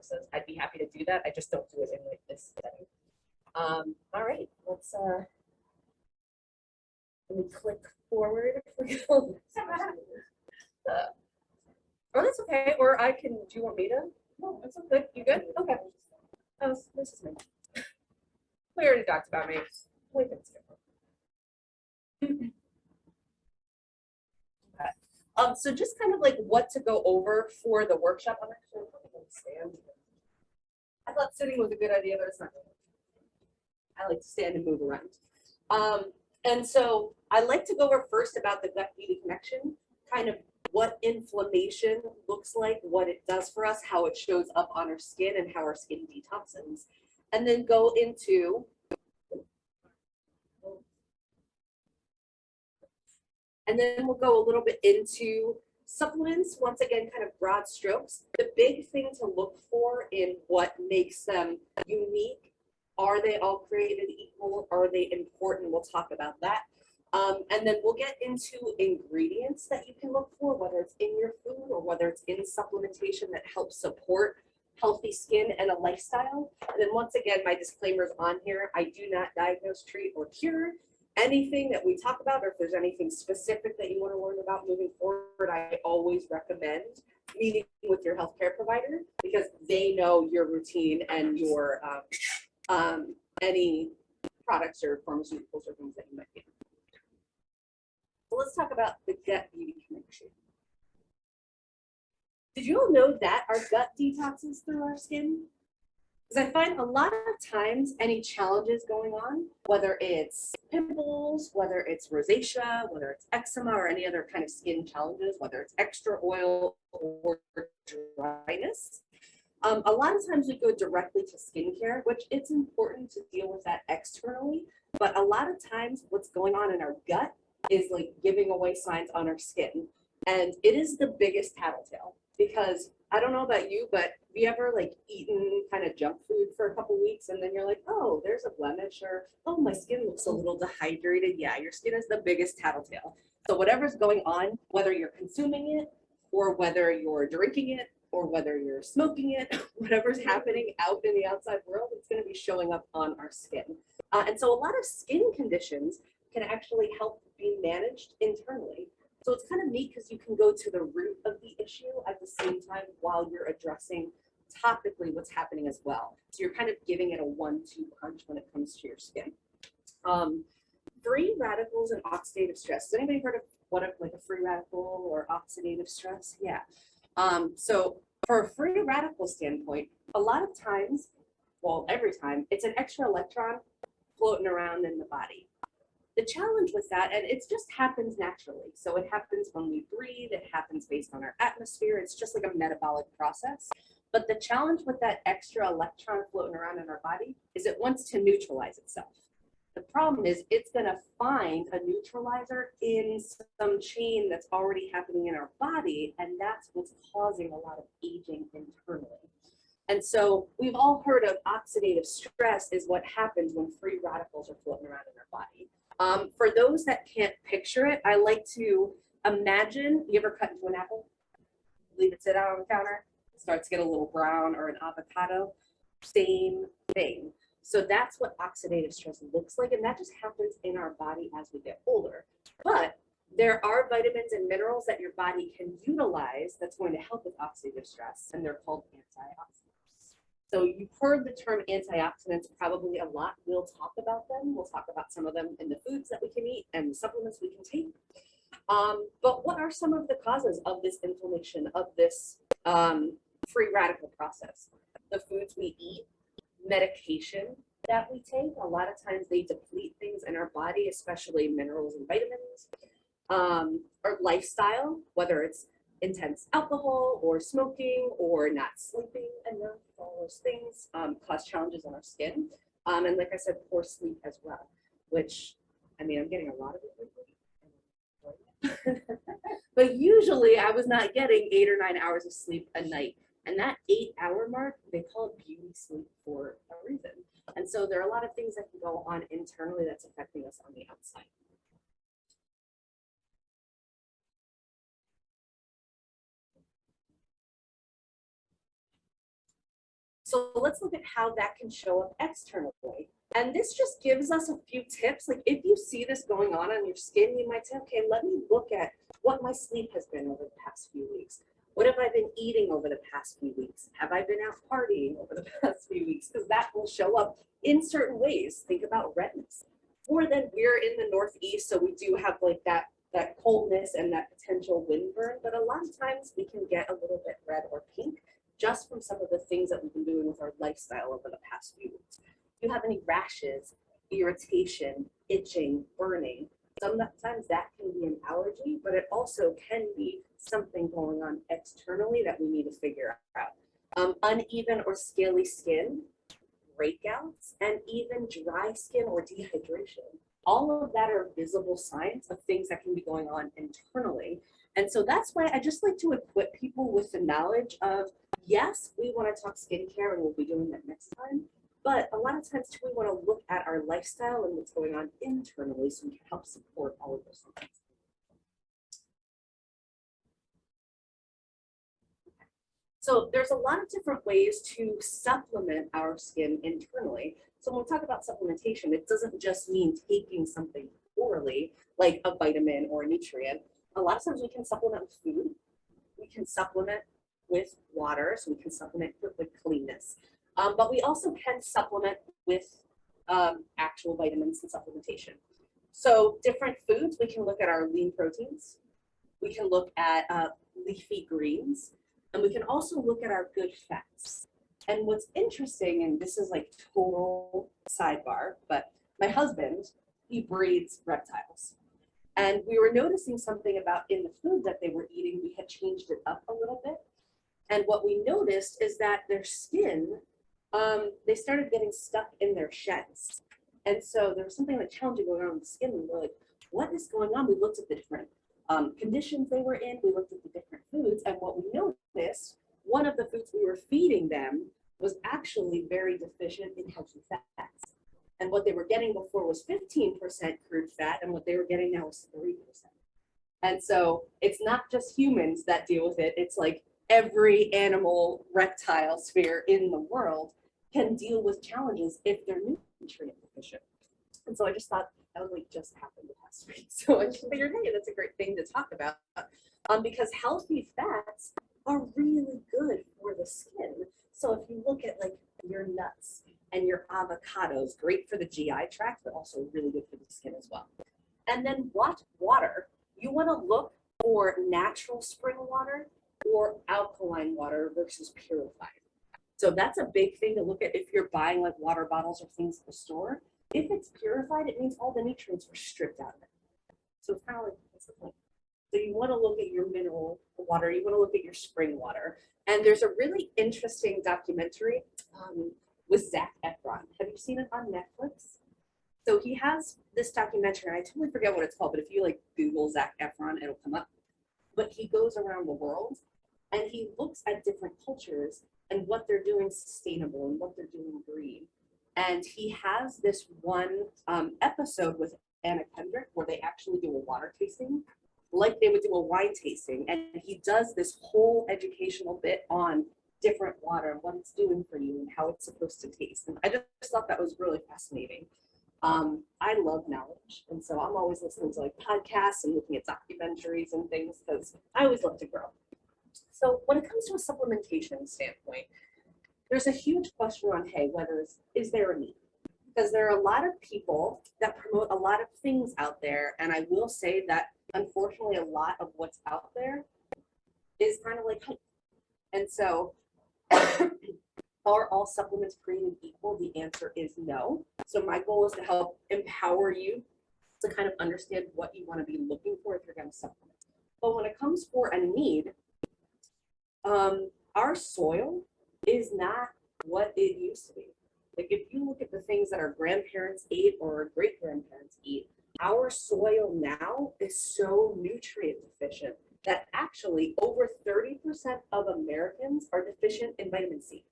detoxes. I'd be happy to do that. I just don't do it in like this setting. All right, let's let me click forward. Oh, that's okay. Or I can. Do you want me to? No, it's okay. You good? Okay. Oh, this is me. We already talked about me. Wait, that's different. Okay. So just kind of like what to go over for the workshop. I'm actually going to stand. I thought sitting was a good idea, but it's not. I like to stand and move around. And so I like to go over first about the gut-beauty connection, kind of what inflammation looks like, what it does for us, how it shows up on our skin, and how our skin detoxes. And then go into and then we'll go a little bit into supplements, once again, kind of broad strokes. The big thing to look for in what makes them unique, are they all created equal? Are they important? We'll talk about that. And then we'll get into ingredients that you can look for, whether it's in your food or whether it's in supplementation that helps support healthy skin and a lifestyle. And then once again, my disclaimer's on here. I do not diagnose, treat, or cure anything that we talk about, or if there's anything specific that you want to learn about moving forward, I always recommend meeting with your healthcare provider because they know your routine and your any products or pharmaceuticals or things that you might be. So let's talk about the gut-beauty connection. Did you all know that our gut detoxes through our skin? Because I find a lot of times any challenges going on, whether it's pimples, whether it's rosacea, whether it's eczema or any other kind of skin challenges, whether it's extra oil or dryness, a lot of times we go directly to skincare, which it's important to deal with that externally. But a lot of times what's going on in our gut is like giving away signs on our skin. And it is the biggest tattletale because I don't know about you, but have you ever like eaten kind of junk food for a couple weeks and then you're like, oh, there's a blemish or, oh, my skin looks a little dehydrated. Yeah, your skin is the biggest tattletale. So whatever's going on, whether you're consuming it or whether you're drinking it or whether you're smoking it, whatever's happening out in the outside world, it's going to be showing up on our skin. And so a lot of skin conditions can actually help be managed internally. So it's kind of neat because you can go to the root of the issue at the same time while you're addressing topically what's happening as well. So you're kind of giving it a 1-2 punch when it comes to your skin. Free radicals and oxidative stress. Has anybody heard of what like a free radical or oxidative stress? Yeah. So for a free radical standpoint, a lot of times, well, every time, it's an extra electron floating around in the body. The challenge with that, and it just happens naturally. So it happens when we breathe, it happens based on our atmosphere. It's just like a metabolic process. But the challenge with that extra electron floating around in our body is it wants to neutralize itself. The problem is it's going to find a neutralizer in some chain that's already happening in our body, and that's what's causing a lot of aging internally. And so we've all heard of oxidative stress is what happens when free radicals are floating around in our body. For those that can't picture it, I like to imagine, you ever cut into an apple, leave it sit out on the counter, it starts to get a little brown, or an avocado, same thing. So that's what oxidative stress looks like, and that just happens in our body as we get older. But there are vitamins and minerals that your body can utilize that's going to help with oxidative stress, and they're called antioxidants. So you've heard the term antioxidants probably a lot. We'll talk about them. We'll talk about some of them in the foods that we can eat and the supplements we can take. But what are some of the causes of this inflammation, of this free radical process? The foods we eat, medication that we take, a lot of times they deplete things in our body, especially minerals and vitamins. Our lifestyle, whether it's intense alcohol or smoking or not sleeping enough, all those things cause challenges on our skin. And like I said, poor sleep as well, which, I mean, I'm getting a lot of it lately. But usually I was not getting 8 or 9 hours of sleep a night. And that 8-hour mark, they call it beauty sleep for a reason. And so there are a lot of things that can go on internally that's affecting us on the outside. So let's look at how that can show up externally. And this just gives us a few tips. Like if you see this going on your skin, you might say, okay, let me look at what my sleep has been over the past few weeks. What have I been eating over the past few weeks? Have I been out partying over the past few weeks? Because that will show up in certain ways. Think about redness. Or then we're in the Northeast, so we do have like that coldness and that potential windburn, but a lot of times we can get a little bit red or pink just from some of the things that we've been doing with our lifestyle over the past few weeks. If you have any rashes, irritation, itching, burning, sometimes that can be an allergy, but it also can be something going on externally that we need to figure out. Uneven or scaly skin, breakouts, and even dry skin or dehydration. All of that are visible signs of things that can be going on internally. And so that's why I just like to equip people with the knowledge of, yes, we want to talk skincare and we'll be doing that next time. But a lot of times too, we want to look at our lifestyle and what's going on internally so we can help support all of those things. So there's a lot of different ways to supplement our skin internally. So when we talk about supplementation, it doesn't just mean taking something orally, like a vitamin or a nutrient. A lot of times we can supplement with food. We can supplement with water, so we can supplement with cleanness. But we also can supplement with actual vitamins and supplementation. So different foods, we can look at our lean proteins. We can look at leafy greens. And we can also look at our good fats. And what's interesting, and this is like total sidebar, but my husband, he breeds reptiles. And we were noticing something about in the food that they were eating, we had changed it up a little bit. And what we noticed is that their skin, they started getting stuck in their sheds. And so there was something like challenging going on with the skin. And we were like, what is going on? We looked at the different conditions they were in. We looked at the different foods, and what we noticed, one of the foods we were feeding them was actually very deficient in healthy fats. And what they were getting before was 15% crude fat, and what they were getting now was 3%. And so it's not just humans that deal with it. It's like every animal, reptile sphere in the world can deal with challenges if they're nutrient deficient. And so I just thought that was like just happened the past week. So I just figured, hey, that's a great thing to talk about because healthy fats are really good for the skin. So if you look at like your nuts and your avocados, great for the GI tract, but also really good for the skin as well. And then water, you want to look for natural spring water or alkaline water versus purified. So that's a big thing to look at if you're buying like water bottles or things at the store. If it's purified, it means all the nutrients were stripped out of it. So it's kind of like, what's the point? So you want to look at your mineral water, you want to look at your spring water. And there's a really interesting documentary with Zac Efron. Have you seen it on Netflix? So he has this documentary, and I totally forget what it's called, but if you like Google Zac Efron, it'll come up. But he goes around the world and he looks at different cultures and what they're doing sustainable and what they're doing green. And he has this one episode with Anna Kendrick where they actually do a water tasting, like they would do a wine tasting. And he does this whole educational bit on different water and what it's doing for you and how it's supposed to taste. And I just thought that was really fascinating. I love knowledge. And so I'm always listening to like podcasts and looking at documentaries and things because I always love to grow. So when it comes to a supplementation standpoint, there's a huge question on, hey, is there a need? Because there are a lot of people that promote a lot of things out there. And I will say that unfortunately, a lot of what's out there is kind of like hype. And so are all supplements created equal? The answer is no. So my goal is to help empower you to kind of understand what you want to be looking for if you're going to supplement. But when it comes for a need, our soil is not what it used to be. Like if you look at the things that our grandparents ate or our great grandparents eat, our soil now is so nutrient deficient that actually over 30% of Americans are deficient in vitamin C.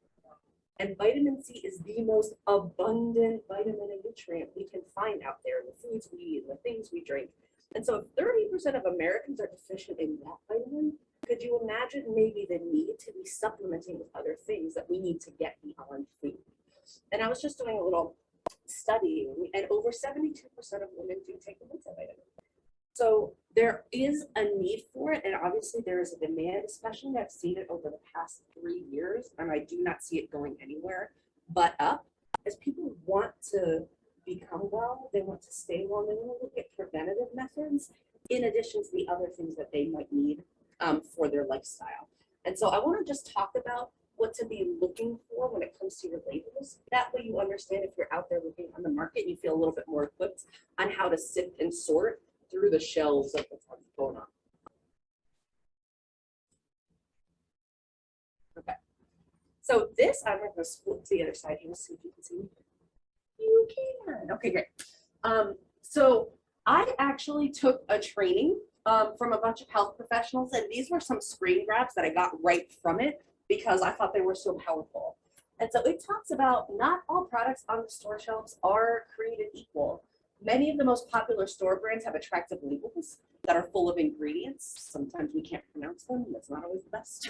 And vitamin C is the most abundant vitamin and nutrient we can find out there in the foods we eat and the things we drink. And so if 30% of Americans are deficient in that vitamin, could you imagine maybe the need to be supplementing with other things that we need to get beyond food? And I was just doing a little study, and over 72% of women do take a multivitamin. So there is a need for it, and obviously there is a demand, especially I've seen it over the past 3 years, and I do not see it going anywhere but up, as people want to become well, they want to stay well, and they want to look at preventative methods in addition to the other things that they might need for their lifestyle. And so I want to just talk about what to be looking for when it comes to your labels. That way you understand if you're out there looking on the market, you feel a little bit more equipped on how to sift and sort through the shelves of what's going on. Okay. So this, I'm going to split to the other side here, see if you can see me. You can. Okay, great. So I actually took a training from a bunch of health professionals, and these were some screen grabs that I got right from it because I thought they were so powerful. And so it talks about not all products on the store shelves are created equal. Many of the most popular store brands have attractive labels that are full of ingredients. Sometimes we can't pronounce them. That's not always the best.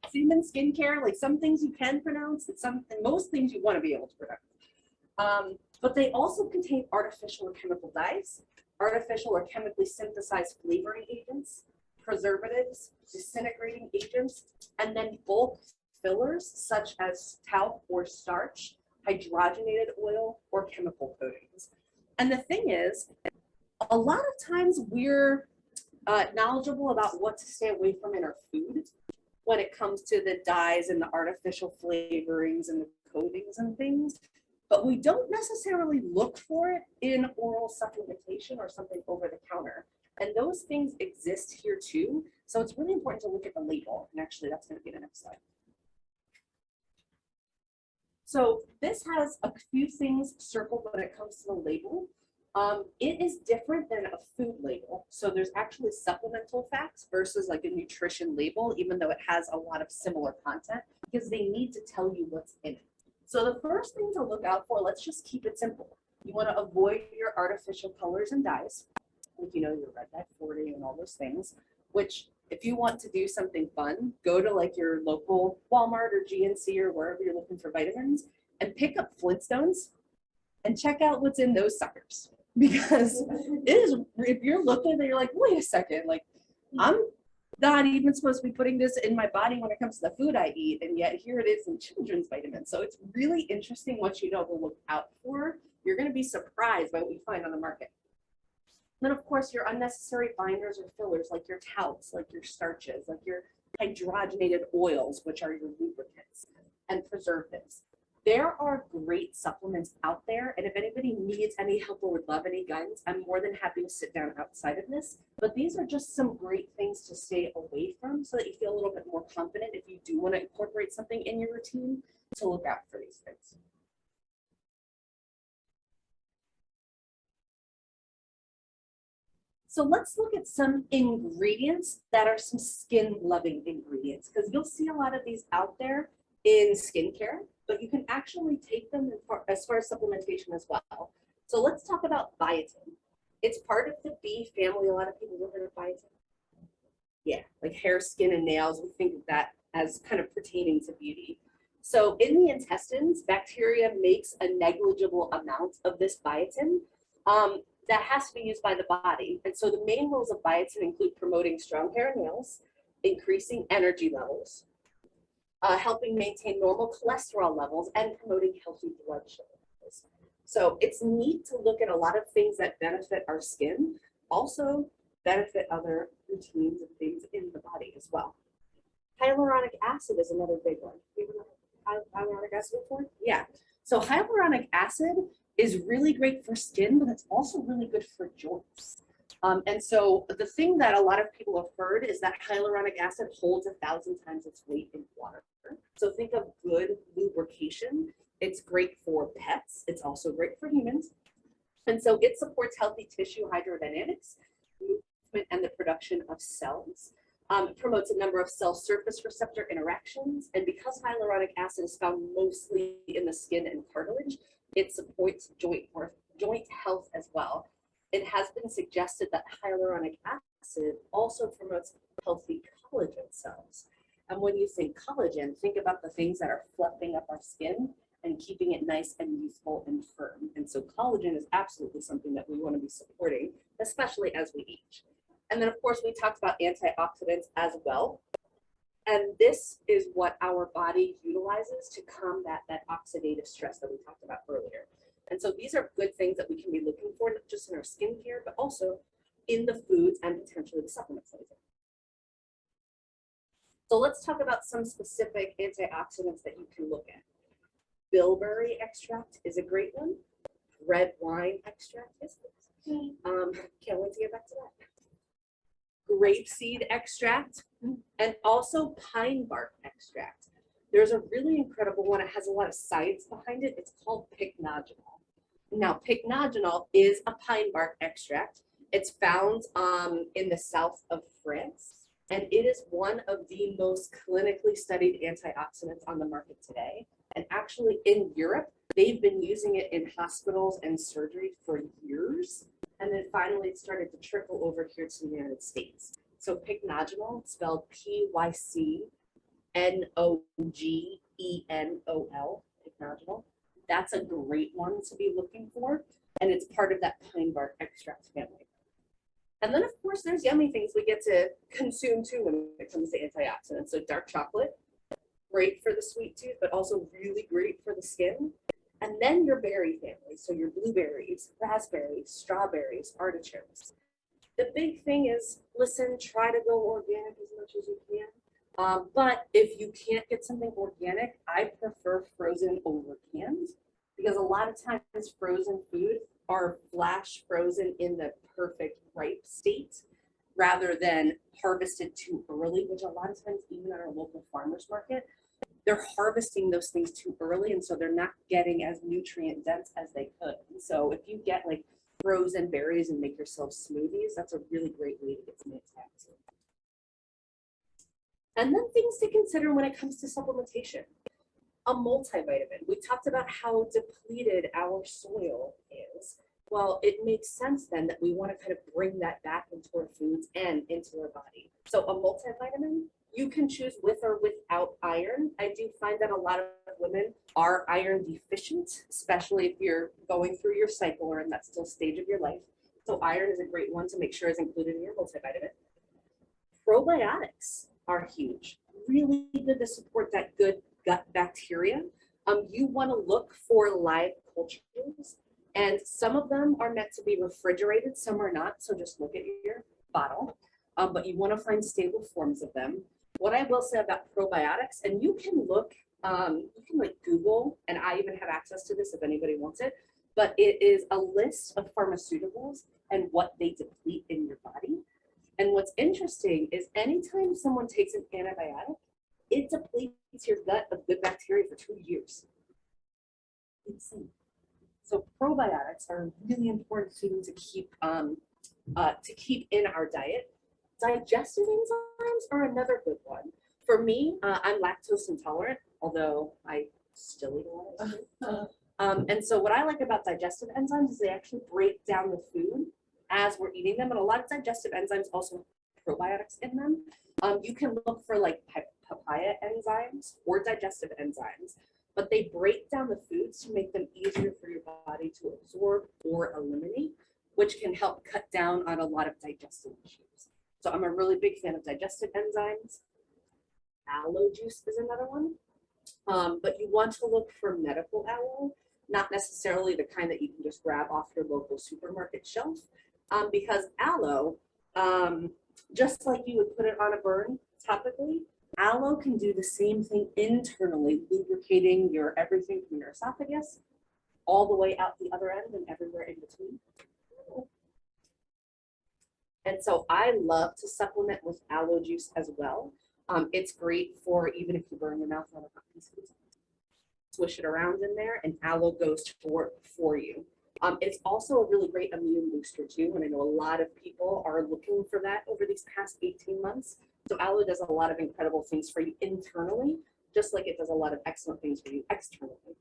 Semen skincare, like some things you can pronounce, and most things you want to be able to pronounce. But they also contain artificial or chemical dyes, artificial or chemically synthesized flavoring agents, preservatives, disintegrating agents, and then bulk fillers such as talc or starch, hydrogenated oil, or chemical coatings. And the thing is, a lot of times we're knowledgeable about what to stay away from in our food when it comes to the dyes and the artificial flavorings and the coatings and things, but we don't necessarily look for it in oral supplementation or something over the counter. And those things exist here too. So it's really important to look at the label. And actually that's going to be the next slide. So this has a few things circled when it comes to the label. It is different than a food label. So there's actually supplemental facts versus like a nutrition label, even though it has a lot of similar content, because they need to tell you what's in it. So the first thing to look out for, let's just keep it simple. You want to avoid your artificial colors and dyes, like, you know, your red dye 40 and all those things, which if you want to do something fun, go to like your local Walmart or GNC or wherever you're looking for vitamins and pick up Flintstones and check out what's in those suckers. Because it is, if you're looking and you're like, wait a second, like I'm not even supposed to be putting this in my body when it comes to the food I eat, and yet here it is in children's vitamins. So it's really interesting what you know to look out for. You're going to be surprised by what you find on the market. Then, of course, your unnecessary binders or fillers, like your talcs, like your starches, like your hydrogenated oils, which are your lubricants, and preservatives. There are great supplements out there, and if anybody needs any help or would love any guidance, I'm more than happy to sit down outside of this. But these are just some great things to stay away from so that you feel a little bit more confident if you do want to incorporate something in your routine to look out for these things. So let's look at some ingredients that are some skin-loving ingredients, because you'll see a lot of these out there in skincare, but you can actually take them as far as supplementation as well. So let's talk about biotin. It's part of the B family. A lot of people have heard of biotin. Yeah, like hair, skin, and nails. We think of that as kind of pertaining to beauty. So in the intestines, bacteria makes a negligible amount of this biotin that has to be used by the body. And so the main roles of biotin include promoting strong hair and nails, increasing energy levels, helping maintain normal cholesterol levels, and promoting healthy blood sugar levels. So it's neat to look at a lot of things that benefit our skin, also benefit other routines and things in the body as well. Hyaluronic acid is another big one. You ever heard of hyaluronic acid before? Yeah. So hyaluronic acid is really great for skin, but it's also really good for joints. And so the thing that a lot of people have heard is that hyaluronic acid holds 1,000 times its weight in water. So think of good lubrication. It's great for pets. It's also great for humans. And so it supports healthy tissue hydrodynamics, movement, and the production of cells. It promotes a number of cell surface receptor interactions. And because hyaluronic acid is found mostly in the skin and cartilage, it supports joint health as well. It has been suggested that hyaluronic acid also promotes healthy collagen cells. And when you think collagen, think about the things that are fluffing up our skin and keeping it nice and youthful and firm. And so collagen is absolutely something that we want to be supporting, especially as we age. And then of course we talked about antioxidants as well. And this is what our body utilizes to combat that oxidative stress that we talked about earlier. And so these are good things that we can be looking for, not just in our skincare, but also in the foods and potentially the supplements that we take. So let's talk about some specific antioxidants that you can look at. Bilberry extract is a great one. Red wine extract is good. Can't wait to get back to that. Grapeseed extract and also pine bark extract. There's a really incredible one. It has a lot of science behind it. It's called pycnogenol. Now, pycnogenol is a pine bark extract. It's found in the south of France, and it is one of the most clinically studied antioxidants on the market today. And actually in Europe, they've been using it in hospitals and surgery for years. And then finally it started to trickle over here to the United States. So pycnogenol, spelled P-Y-C-N-O-G-E-N-O-L, pycnogenol. That's a great one to be looking for. And it's part of that pine bark extract family. And then of course there's yummy things we get to consume too when it comes to antioxidants. So dark chocolate, great for the sweet tooth, but also really great for the skin. And then your berry family, so your blueberries, raspberries, strawberries, artichokes. The big thing is, listen, try to go organic as much as you can. But if you can't get something organic, I prefer frozen over canned, because a lot of times frozen food are flash frozen in the perfect ripe state rather than harvested too early, which a lot of times even at our local farmers market, they're harvesting those things too early, and so they're not getting as nutrient dense as they could. And so if you get like frozen berries and make yourself smoothies, that's a really great way to get some antioxidants. And then things to consider when it comes to supplementation. A multivitamin. We talked about how depleted our soil is. Well, it makes sense then that we want to kind of bring that back into our foods and into our body. So a multivitamin, you can choose with or without iron. I do find that a lot of women are iron deficient, especially if you're going through your cycle or in that still stage of your life. So iron is a great one to make sure is included in your multivitamin. Probiotics are huge. Really good to support that good gut bacteria. You want to look for live cultures, and some of them are meant to be refrigerated, some are not, so just look at your bottle. But you want to find stable forms of them. What I will say about probiotics, and you can look, you can like Google, and I even have access to this if anybody wants it, but it is a list of pharmaceuticals and what they deplete in your body. And what's interesting is anytime someone takes an antibiotic, it depletes your gut of good bacteria for 2 years. Insane. So probiotics are a really important food to keep in our diet. Digestive enzymes are another good one. For me, I'm lactose intolerant, although I still eat a lot of food. And so what I like about digestive enzymes is they actually break down the food as we're eating them. And a lot of digestive enzymes also have probiotics in them. You can look for like papaya enzymes or digestive enzymes, but they break down the foods to make them easier for your body to absorb or eliminate, which can help cut down on a lot of digestive issues. So I'm a really big fan of digestive enzymes. Aloe juice is another one. But you want to look for medical aloe, not necessarily the kind that you can just grab off your local supermarket shelf, because aloe, just like you would put it on a burn topically, aloe can do the same thing internally, lubricating your everything from your esophagus all the way out the other end and everywhere in between. And so I love to supplement with aloe juice as well. It's great for even if you burn your mouth on a hot piece of pizza. Swish it around in there and aloe goes to work for you. It's also a really great immune booster too, and I know a lot of people are looking for that over these past 18 months. So aloe does a lot of incredible things for you internally, just like it does a lot of excellent things for you externally.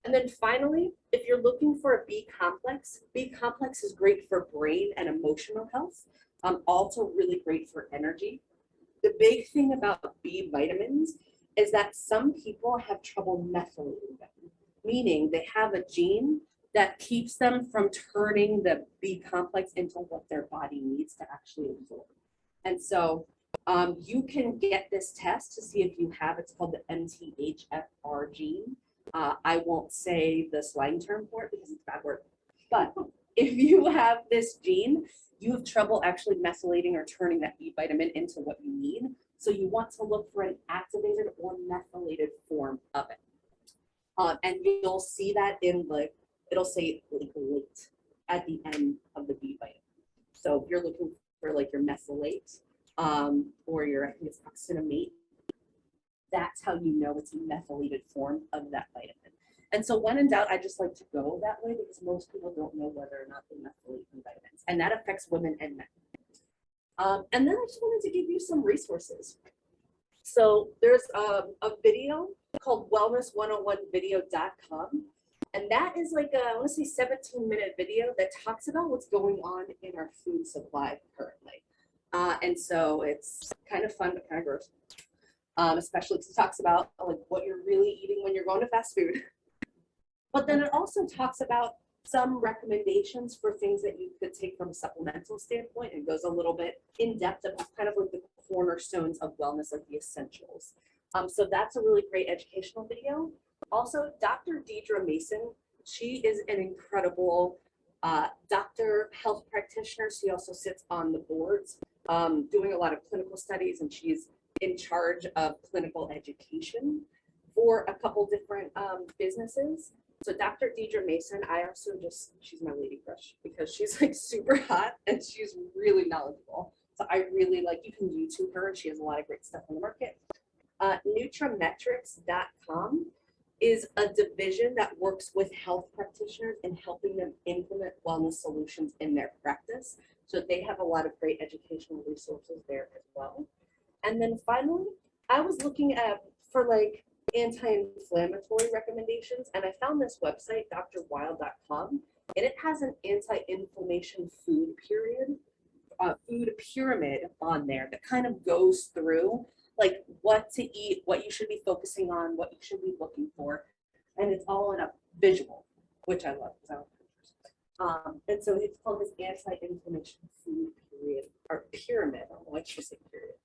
And then finally, if you're looking for a B complex is great for brain and emotional health. Also really great for energy. the big thing about B vitamins is that some people have trouble methylating them, meaning they have a gene that keeps them from turning the B complex into what their body needs to actually absorb. And so you can get this test to see if you have, it's called the MTHFR gene. I won't say the slang term for it because it's a bad word, but if you have this gene, you have trouble actually methylating or turning that B vitamin into what you need. So you want to look for an activated or methylated form of it. And you'll see that in like, it'll say like late at the end of the B vitamin. So if you're looking for like your mesylate or your, I think it's oxynamate, that's how you know it's a methylated form of that vitamin. And so when in doubt, I just like to go that way because most people don't know whether or not they methylate in vitamins. And that affects women and men. And then I just wanted to give you some resources. So there's a video called wellness101video.com. And that is like a, I want to say 17-minute video that talks about what's going on in our food supply currently. And so it's kind of fun, but kind of gross. Especially because it talks about like what you're really eating when you're going to fast food. But then it also talks about some recommendations for things that you could take from a supplemental standpoint and goes a little bit in depth of kind of like the cornerstones of wellness, like the essentials. So that's a really great educational video. Also, Dr. Deidre Mason, she is an incredible doctor, health practitioner. She also sits on the boards doing a lot of clinical studies, and she's in charge of clinical education for a couple different businesses. So Dr. Deidre Mason, I also just, she's my lady crush because she's like super hot and she's really knowledgeable. So I really like, you can YouTube her. She has a lot of great stuff on the market. Nutrametrics.com is a division that works with health practitioners and helping them implement wellness solutions in their practice. So they have a lot of great educational resources there as well. And then finally, I was looking at for like anti-inflammatory recommendations, and I found this website, drwild.com, and it has an anti-inflammation food pyramid on there that kind of goes through like what to eat, what you should be focusing on, what you should be looking for, and it's all in a visual, which I love. And so it's called this anti-inflammation food pyramid. I don't know why I should say period.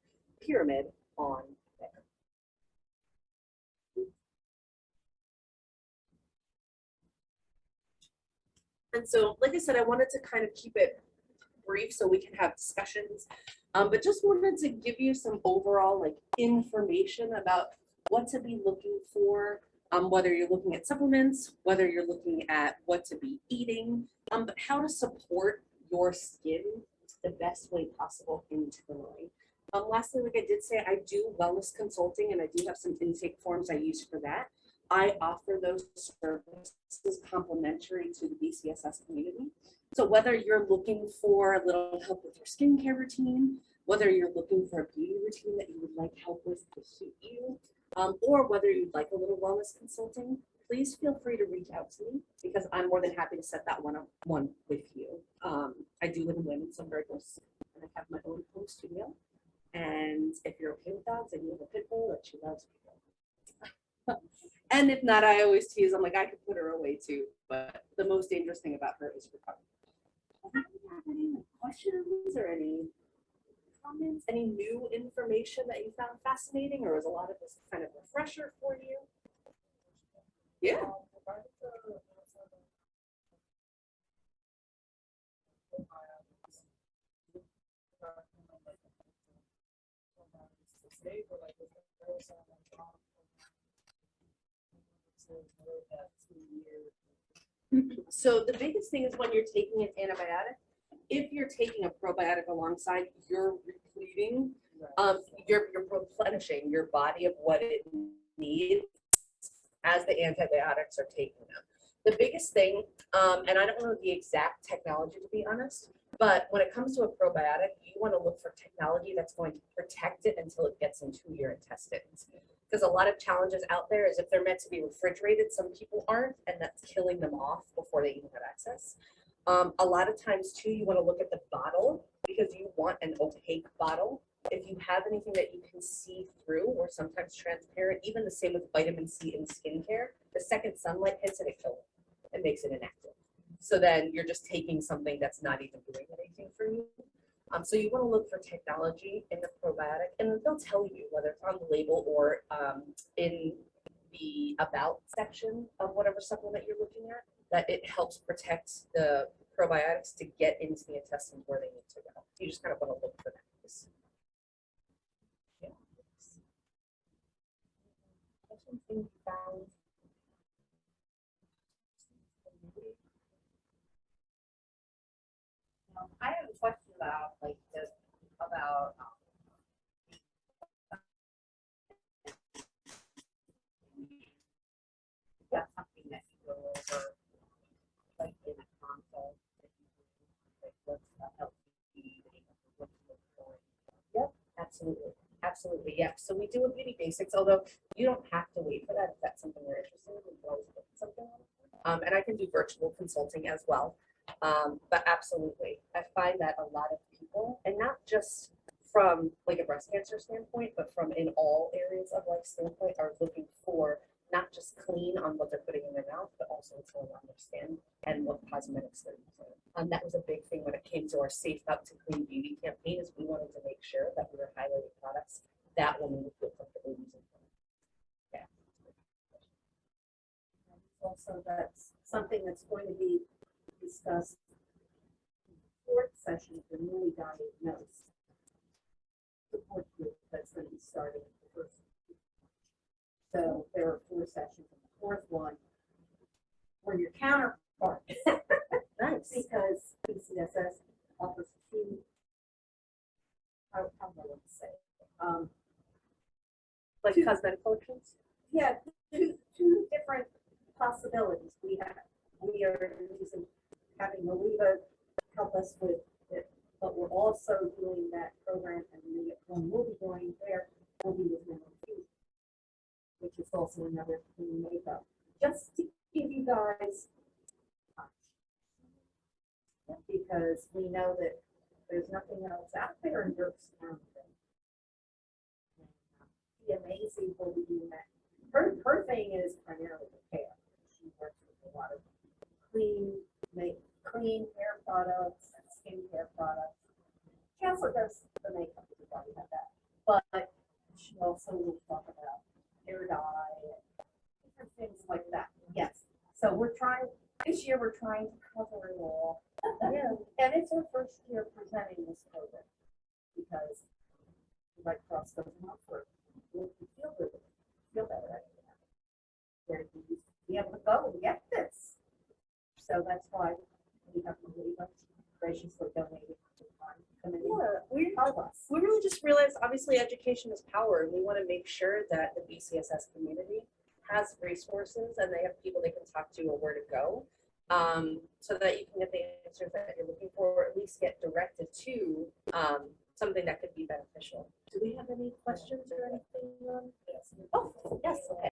Pyramid on there. And so, like I said, I wanted to kind of keep it brief so we can have discussions, but just wanted to give you some overall like information about what to be looking for, whether you're looking at supplements, whether you're looking at what to be eating, but how to support your skin the best way possible internally. Lastly, like I did say, I do wellness consulting and I do have some intake forms I use for that. I offer those services complimentary to the BCSS community. So whether you're looking for a little help with your skincare routine, whether you're looking for a beauty routine that you would like help with to suit you, or whether you'd like a little wellness consulting, please feel free to reach out to me because I'm more than happy to set that one-on-one with you. I do live in Lengel, so I'm very close, and I have my own home studio. And if you're okay with dogs and you have a pit bull that she loves people. And if not, I always tease, I'm like, I could put her away too. But the most dangerous thing about her is recovery. Do you have any questions or any comments, any new information that you found fascinating, or was a lot of this kind of refresher for you? Yeah. So the biggest thing is when you're taking an antibiotic, if you're taking a probiotic alongside, you're repleting, you're replenishing your body of what it needs as the antibiotics are taking them. The biggest thing, and I don't know the exact technology to be honest, but when it comes to a probiotic, you want to look for technology that's going to protect it until it gets into your intestines. Because a lot of challenges out there is if they're meant to be refrigerated, some people aren't, and that's killing them off before they even have access. A lot of times too, you want to look at the bottle because you want an opaque bottle if you have anything that you can see through or sometimes transparent, even the same with vitamin C in skincare, the second sunlight hits it, it kills it. It makes it inactive. So then you're just taking something that's not even doing anything for you. So you want to look for technology in the probiotic, and they'll tell you whether it's on the label or in the about section of whatever supplement you're looking at, that it helps protect the probiotics to get into the intestines where they need to go. You just kind of want to look for that. Yeah. Anything found? I have a question about like this about that's something that you go over like in a consult that you like what's the healthy eating, what to look for. Yep, absolutely. Absolutely, yeah. So we do a beauty basics, although you don't have to wait for that if that's something you're interested in. You can always look at something. And I can do virtual consulting as well. But absolutely, I find that a lot of people, and not just from like a breast cancer standpoint, but from in all areas of life standpoint, are looking for not just clean on what they're putting in their mouth, but also what's going on their skin and what cosmetics they're using. That was a big thing when it came to our Safe Up to Clean Beauty campaign, is we wanted to make sure that we were highlighting products that women would feel comfortable using. Yeah. Also, that's something that's going to be discussed in the fourth session of the newly diagnosed support group that's going to be starting the first. So there are 4 sessions, and the fourth one, where your counterpart, Nice. because PCSS offers 2, how do I want to say, Like Two- cosmetic collections? yeah, two different possibilities. We are using, having Maleeva help us with it, but we're also doing that program, and the one we'll be doing there will be with Lengel, which is also another clean makeup. Just to give you guys time. Because we know that there's nothing else out there in Dirk's County. Be amazing will be doing that. Her thing is primarily repair. She works with a lot of clean hair products and skincare products. She also does the makeup, if you already have that. But she also will talk about hair dye and different things like that. Yes. So this year we're trying to cover it all. Yeah. And it's our first year presenting this program because Red Cross doesn't offer it. You feel good, feel better. Where you be able to go and get this. So that's why we have Maleeva graciously donated the time to come in and help us. We really just realized, obviously, education is power, and we want to make sure that the BCSS community has resources and they have people they can talk to or where to go, so that you can get the answers that you're looking for, or at least get directed to something that could be beneficial. Do we have any questions or anything? Yes. Oh, yes, okay.